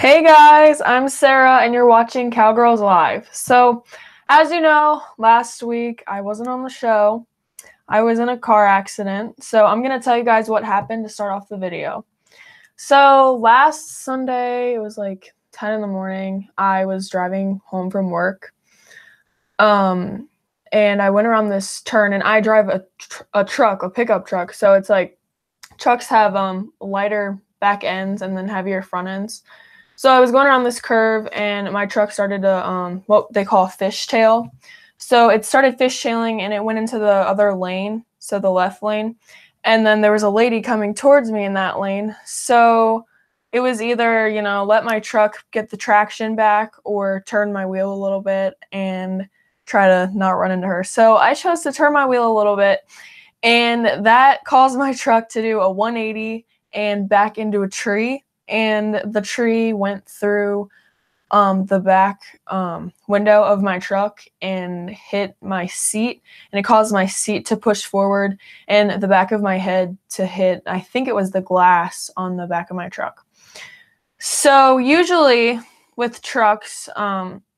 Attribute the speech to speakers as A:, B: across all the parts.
A: Hey guys, I'm Sarah and you're watching Cowgirls Live. So, as you know, last week I wasn't on the show. I was in a car accident. So, I'm going to tell you guys what happened to start off the video. So, last Sunday, it was like 10 in the morning. I was driving home from work. And I went around this turn, and I drive a truck, a pickup truck. So, it's like trucks have lighter back ends and then heavier front ends. So I was going around this curve and my truck started to what they call a fishtail. So it started fishtailing and it went into the other lane, so the left lane. And then there was a lady coming towards me in that lane. So it was either, let my truck get the traction back or turn my wheel a little bit and try to not run into her. So I chose to turn my wheel a little bit, and that caused my truck to do a 180 and back into a tree. And the tree went through the back window of my truck and hit my seat, and it caused my seat to push forward and the back of my head to hit, I think it was the glass on the back of my truck. So usually with trucks,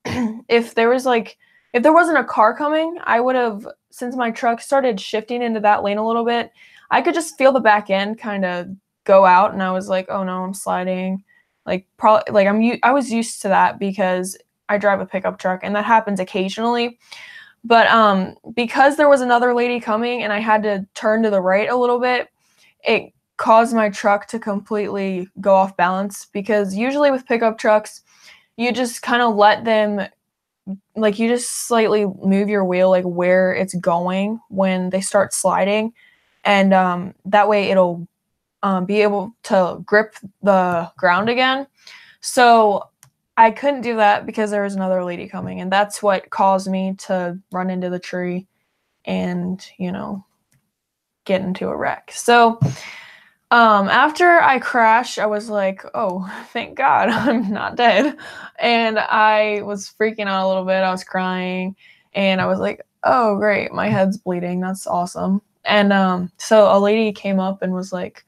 A: if there wasn't a car coming, I would have, since my truck started shifting into that lane a little bit, I could just feel the back end kind of go out, and I was like, oh no, I'm sliding. I was used to that because I drive a pickup truck and that happens occasionally. But because there was another lady coming and I had to turn to the right a little bit, it caused my truck to completely go off balance, because usually with pickup trucks, you just kind of let them, you just slightly move your wheel where it's going when they start sliding, and that way it'll be able to grip the ground again. So I couldn't do that because there was another lady coming, and that's what caused me to run into the tree and, get into a wreck. So after I crashed, I was like, oh, thank God I'm not dead. And I was freaking out a little bit. I was crying, and I was like, oh, great, my head's bleeding. That's awesome. And so a lady came up and was like,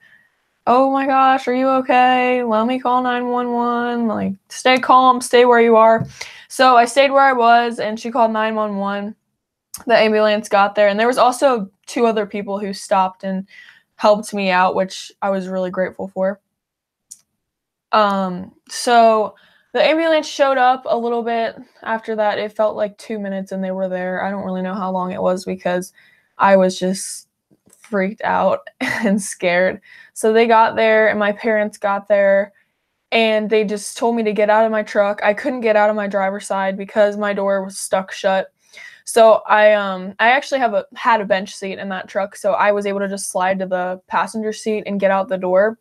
A: oh my gosh, are you okay? Let me call 911. Stay calm, stay where you are. So I stayed where I was, and she called 911. The ambulance got there, and there was also 2 other people who stopped and helped me out, which I was really grateful for. So the ambulance showed up a little bit after that. It felt like 2 minutes and they were there. I don't really know how long it was because I was just freaked out and scared. So they got there, and my parents got there, and they just told me to get out of my truck. I couldn't get out of my driver's side because my door was stuck shut. So I actually had a bench seat in that truck, so I was able to just slide to the passenger seat and get out the door.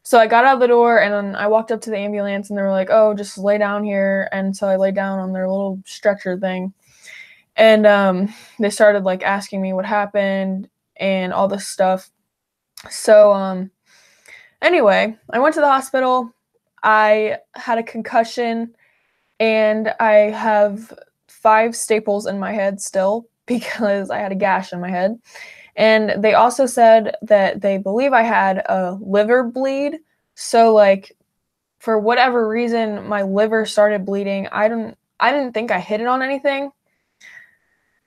A: So I got out the door, and then I walked up to the ambulance, and they were like, oh, just lay down here. And so I laid down on their little stretcher thing, and they started asking me what happened and all this stuff. So anyway, I went to the hospital. I had a concussion, and I have 5 staples in my head still because I had a gash in my head. And they also said that they believe I had a liver bleed. So for whatever reason, my liver started bleeding. I didn't think I hit it on anything,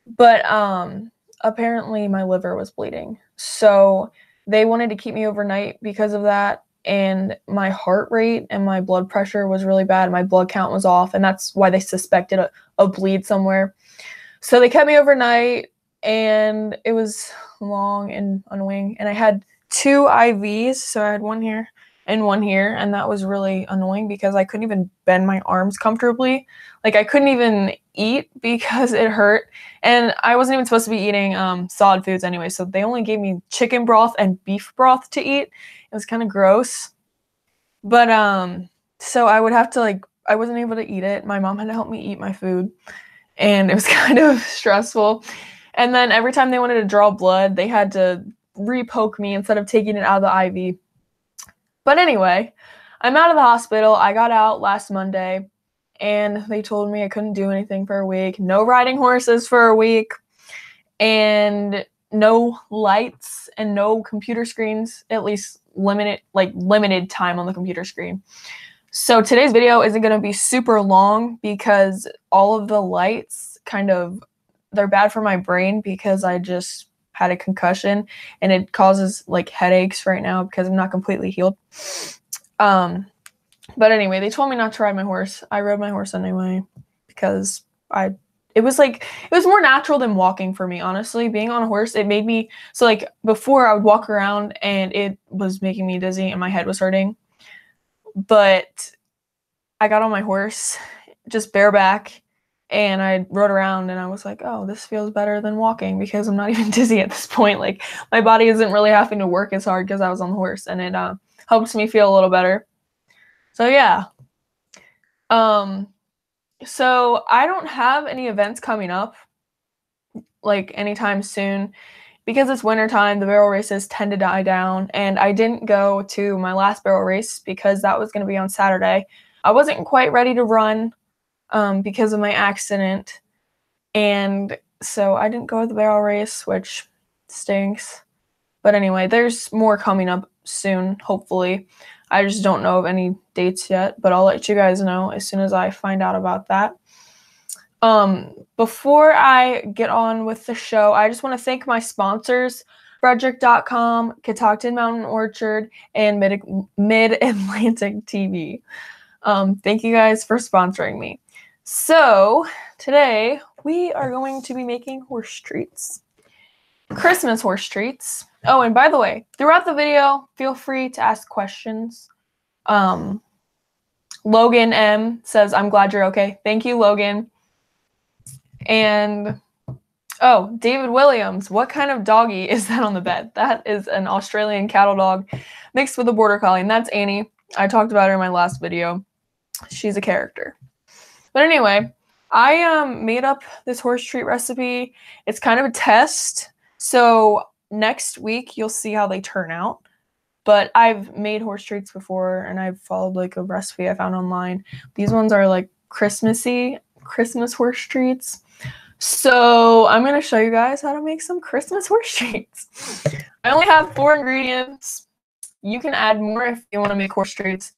A: but apparently my liver was bleeding. So they wanted to keep me overnight because of that. And my heart rate and my blood pressure was really bad. My blood count was off, and that's why they suspected a bleed somewhere. So they kept me overnight, and it was long and annoying. And I had 2 IVs, so I had one here and one here, and that was really annoying because I couldn't even bend my arms comfortably. I couldn't even eat because it hurt, and I wasn't even supposed to be eating solid foods anyway, so they only gave me chicken broth and beef broth to eat. It was kind of gross. But so I would have to I wasn't able to eat it. My mom had to help me eat my food, and it was kind of stressful. And then every time they wanted to draw blood, they had to re-poke me instead of taking it out of the IV. But anyway, I'm out of the hospital. I got out last Monday, and they told me I couldn't do anything for a week. No riding horses for a week, and no lights and no computer screens, at least limited time on the computer screen. So today's video isn't going to be super long because all of the lights they're bad for my brain because I just had a concussion and it causes like headaches right now because I'm not completely healed. But anyway, they told me not to ride my horse. I rode my horse anyway because it was more natural than walking for me, honestly. Being on a horse, it made me, so like before I would walk around and it was making me dizzy and my head was hurting. But I got on my horse, just bareback, and I rode around and I was like, oh, this feels better than walking because I'm not even dizzy at this point. Like my body isn't really having to work as hard because I was on the horse, and it helps me feel a little better. So yeah. So I don't have any events coming up like anytime soon because it's wintertime. The barrel races tend to die down, and I didn't go to my last barrel race because that was going to be on Saturday. I wasn't quite ready to run because of my accident, and so I didn't go to the barrel race, which stinks. But anyway, there's more coming up soon, hopefully. I just don't know of any dates yet, but I'll let you guys know as soon as I find out about that. Before I get on with the show, I just want to thank my sponsors, CraigShipp.com, Catoctin Mountain Orchard, and Mid-Atlantic TV. Thank you guys for sponsoring me. So today we are going to be making horse treats. Christmas horse treats. Oh, and by the way, throughout the video, feel free to ask questions. Logan M says, I'm glad you're okay. Thank you, Logan. And, oh, David Williams, what kind of doggy is that on the bed? That is an Australian cattle dog mixed with a border collie, and that's Annie. I talked about her in my last video. She's a character. But anyway, I made up this horse treat recipe. It's kind of a test. So next week, you'll see how they turn out. But I've made horse treats before, and I've followed like a recipe I found online. These ones are like Christmassy, Christmas horse treats. So I'm going to show you guys how to make some Christmas horse treats. I only have 4 ingredients. You can add more if you want to make horse treats.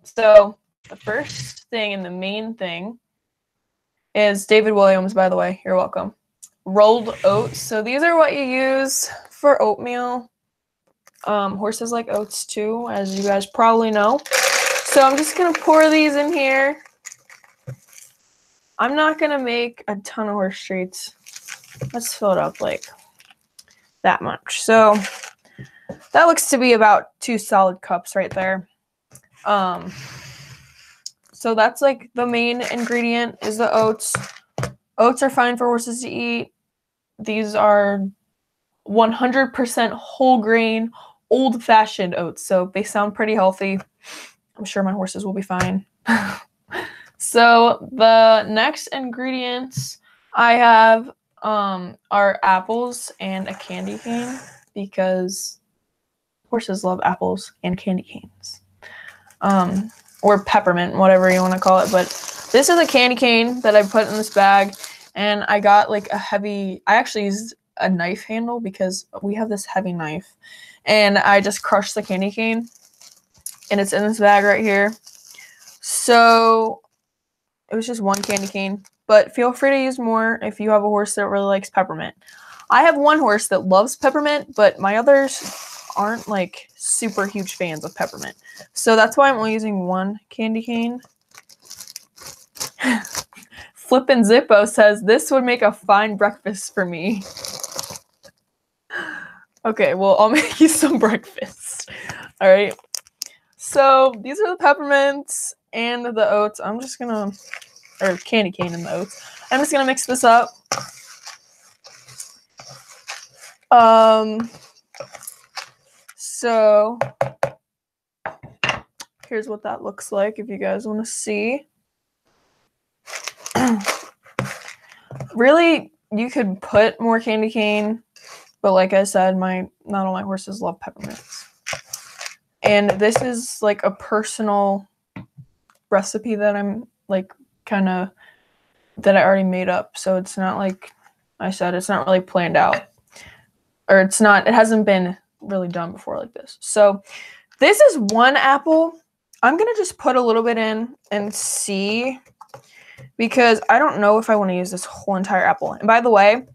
A: So the first thing and the main thing is David Williams, by the way. You're welcome. Rolled oats. So these are what you use for oatmeal. Horses like oats too, as you guys probably know. So I'm just going to pour these in here. I'm not going to make a ton of horse treats. Let's fill it up like that much. So that looks to be about 2 solid cups right there. So that's like the main ingredient is the oats. Oats are fine for horses to eat. These are 100% whole grain, old-fashioned oats, so they sound pretty healthy. I'm sure my horses will be fine. So the next ingredients I have are apples and a candy cane because horses love apples and candy canes. Or peppermint, whatever you want to call it. But this is a candy cane that I put in this bag, and I got like I actually used a knife handle because we have this heavy knife, and I just crushed the candy cane, and it's in this bag right here. So it was just 1 candy cane, but feel free to use more if you have a horse that really likes peppermint. I have 1 horse that loves peppermint, but my others aren't like super huge fans of peppermint. So that's why I'm only using 1 candy cane. Flippin' Zippo says, this would make a fine breakfast for me. Okay, well, I'll make you some breakfast. All right. So these are the peppermints and the oats. I'm just gonna, or candy cane and the oats. I'm just gonna mix this up. So here's what that looks like if you guys want to see. Really, you could put more candy cane, but like I said, not all my horses love peppermints. And this is like a personal recipe that I'm like that I already made up. So it's not like I said, it's not really planned out, or it hasn't been really done before like this. So This is one apple. I'm going to just put a little bit in and see, because I don't know if I want to use this whole entire apple. And by the way,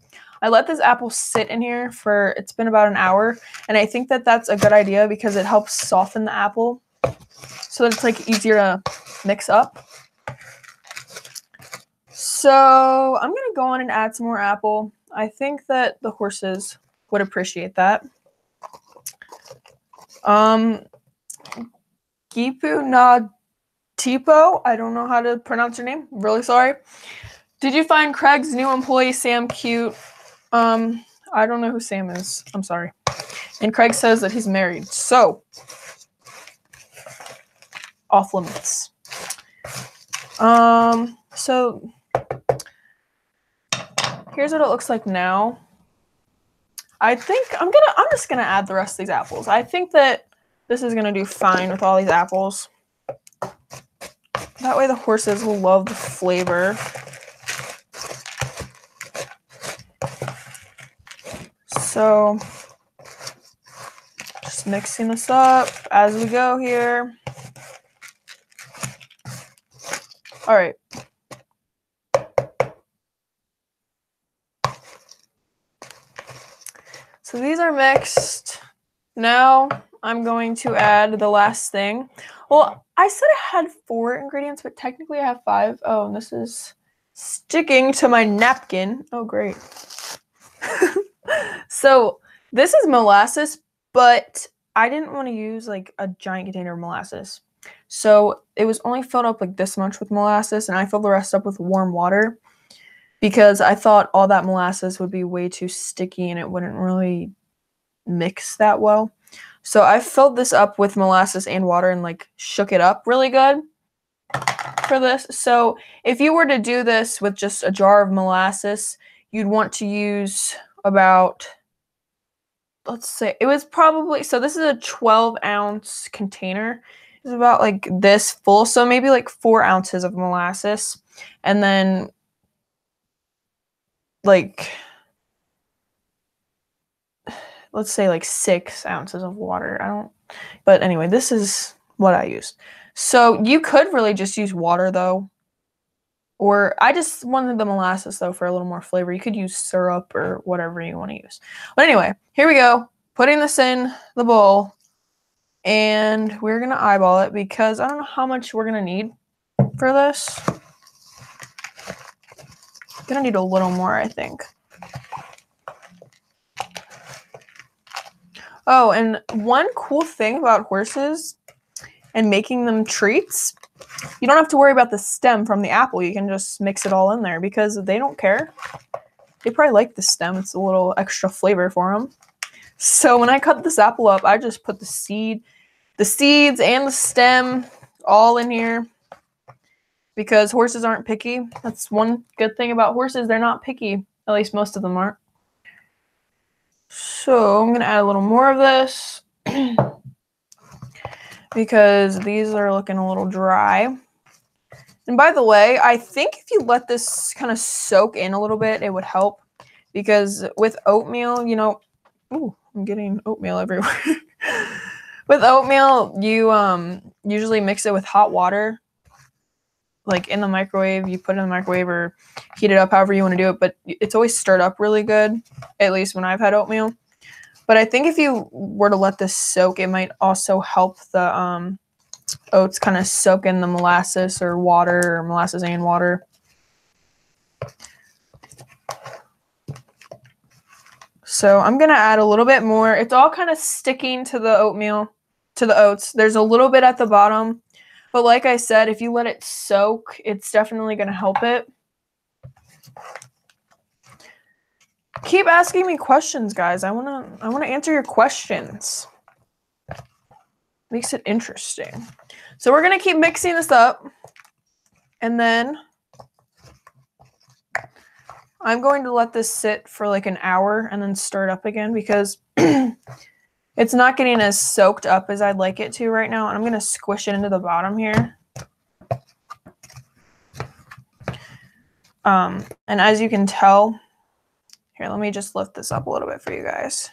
A: I let this apple sit in here for, it's been about an hour, and I think that that's a good idea because it helps soften the apple so that it's like easier to mix up. So I'm going to go on and add some more apple. I think that the horses would appreciate that. Gipu na Tipo, I don't know how to pronounce your name. I'm really sorry. Did you find Craig's new employee Sam cute? I don't know who Sam is. I'm sorry. And Craig says that he's married. So, off limits. So here's what it looks like now. I think I'm just gonna add the rest of these apples. I think that this is gonna do fine with all these apples. That way the horses will love the flavor. So, just mixing this up as we go here. All right. So these are mixed. Now I'm going to add the last thing. Well, I said I had 4 ingredients, but technically I have 5. Oh, and this is sticking to my napkin. Oh, great. So this is molasses, but I didn't want to use like a giant container of molasses. So it was only filled up like this much with molasses, and I filled the rest up with warm water because I thought all that molasses would be way too sticky and it wouldn't really mix that well. So I filled this up with molasses and water and like shook it up really good for this. So if you were to do this with just a jar of molasses, you'd want to use about, let's say, it was probably, so this is a 12-ounce container. It's about like this full, so maybe like 4 ounces of molasses, and then like, let's say like 6 ounces of water. But anyway, this is what I used. So you could really just use water though, or I just wanted the molasses though for a little more flavor. You could use syrup or whatever you want to use. But anyway, here we go. Putting this in the bowl, and we're going to eyeball it because I don't know how much we're going to need for this. Going to need a little more, I think. Oh, and one cool thing about horses and making them treats, you don't have to worry about the stem from the apple. You can just mix it all in there because they don't care. They probably like the stem. It's a little extra flavor for them. So when I cut this apple up, I just put the seeds and the stem all in here because horses aren't picky. That's one good thing about horses. They're not picky. At least most of them aren't. So I'm going to add a little more of this because these are looking a little dry. And by the way, I think if you let this kind of soak in a little bit, it would help because with oatmeal, you know, ooh, I'm getting oatmeal everywhere. With oatmeal, you usually mix it with hot water, like in the microwave. You put it in the microwave or heat it up however you want to do it, but it's always stirred up really good, at least when I've had oatmeal. But I think if you were to let this soak, it might also help the oats kind of soak in the molasses or water, or molasses and water. So I'm going to add a little bit more. It's all kind of sticking to the oatmeal, to the oats. There's a little bit at the bottom. But like I said, if you let it soak, it's definitely going to help it. Keep asking me questions, guys. I want to answer your questions. Makes it interesting. So we're going to keep mixing this up. And then I'm going to let this sit for like an hour and then stir it up again because it's not getting as soaked up as I'd like it to right now. And I'm going to squish it into the bottom here. And as you can tell, here, let me just lift this up a little bit for you guys.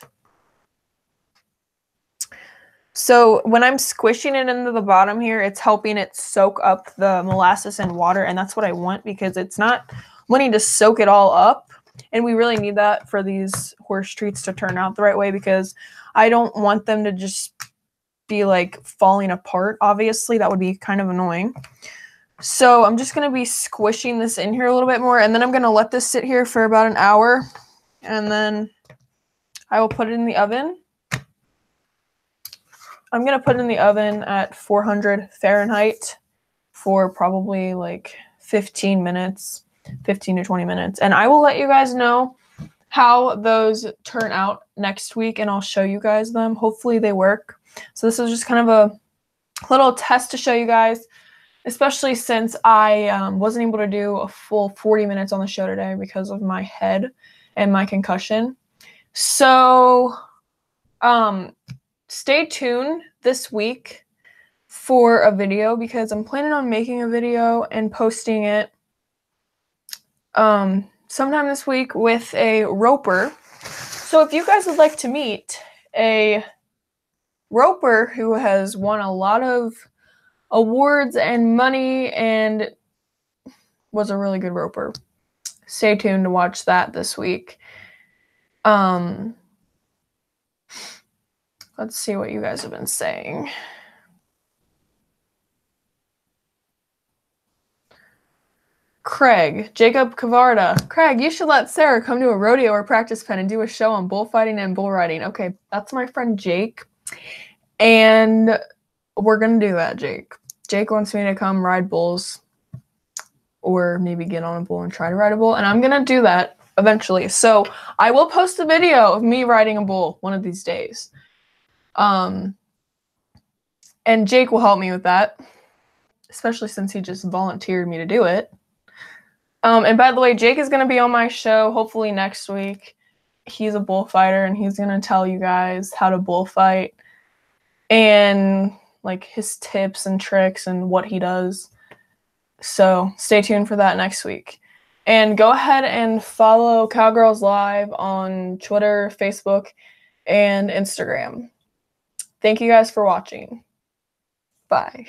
A: So when I'm squishing it into the bottom here, it's helping it soak up the molasses and water, and that's what I want because it's not wanting to soak it all up, and we really need that for these horse treats to turn out the right way because I don't want them to just be like falling apart. Obviously, that would be kind of annoying. So I'm just going to be squishing this in here a little bit more, and then I'm going to let this sit here for about an hour, and then I will put it in the oven. I'm going to put it in the oven at 400 Fahrenheit for probably like 15 minutes, 15 to 20 minutes. And I will let you guys know how those turn out next week, and I'll show you guys them. Hopefully they work. So this is just kind of a little test to show you guys, especially since I wasn't able to do a full 40 minutes on the show today because of my head and my concussion. So, stay tuned this week for a video because I'm planning on making a video and posting it sometime this week with a roper. So if you guys would like to meet a roper who has won a lot of awards and money and was a really good roper, stay tuned to watch that this week. Let's see what you guys have been saying. Craig, Jacob Kavarda. Craig, you should let Sarah come to a rodeo or practice pen and do a show on bullfighting and bull riding. Okay, that's my friend Jake. And we're going to do that, Jake. Jake wants me to come ride bulls or maybe get on a bull and try to ride a bull. And I'm going to do that eventually. So I will post a video of me riding a bull one of these days. And Jake will help me with that, especially since he just volunteered me to do it. And by the way, Jake is going to be on my show hopefully next week. He's a bullfighter, and he's going to tell you guys how to bullfight and like his tips and tricks and what he does. So stay tuned for that next week. And go ahead and follow Cowgirls Live on Twitter, Facebook, and Instagram. Thank you guys for watching. Bye.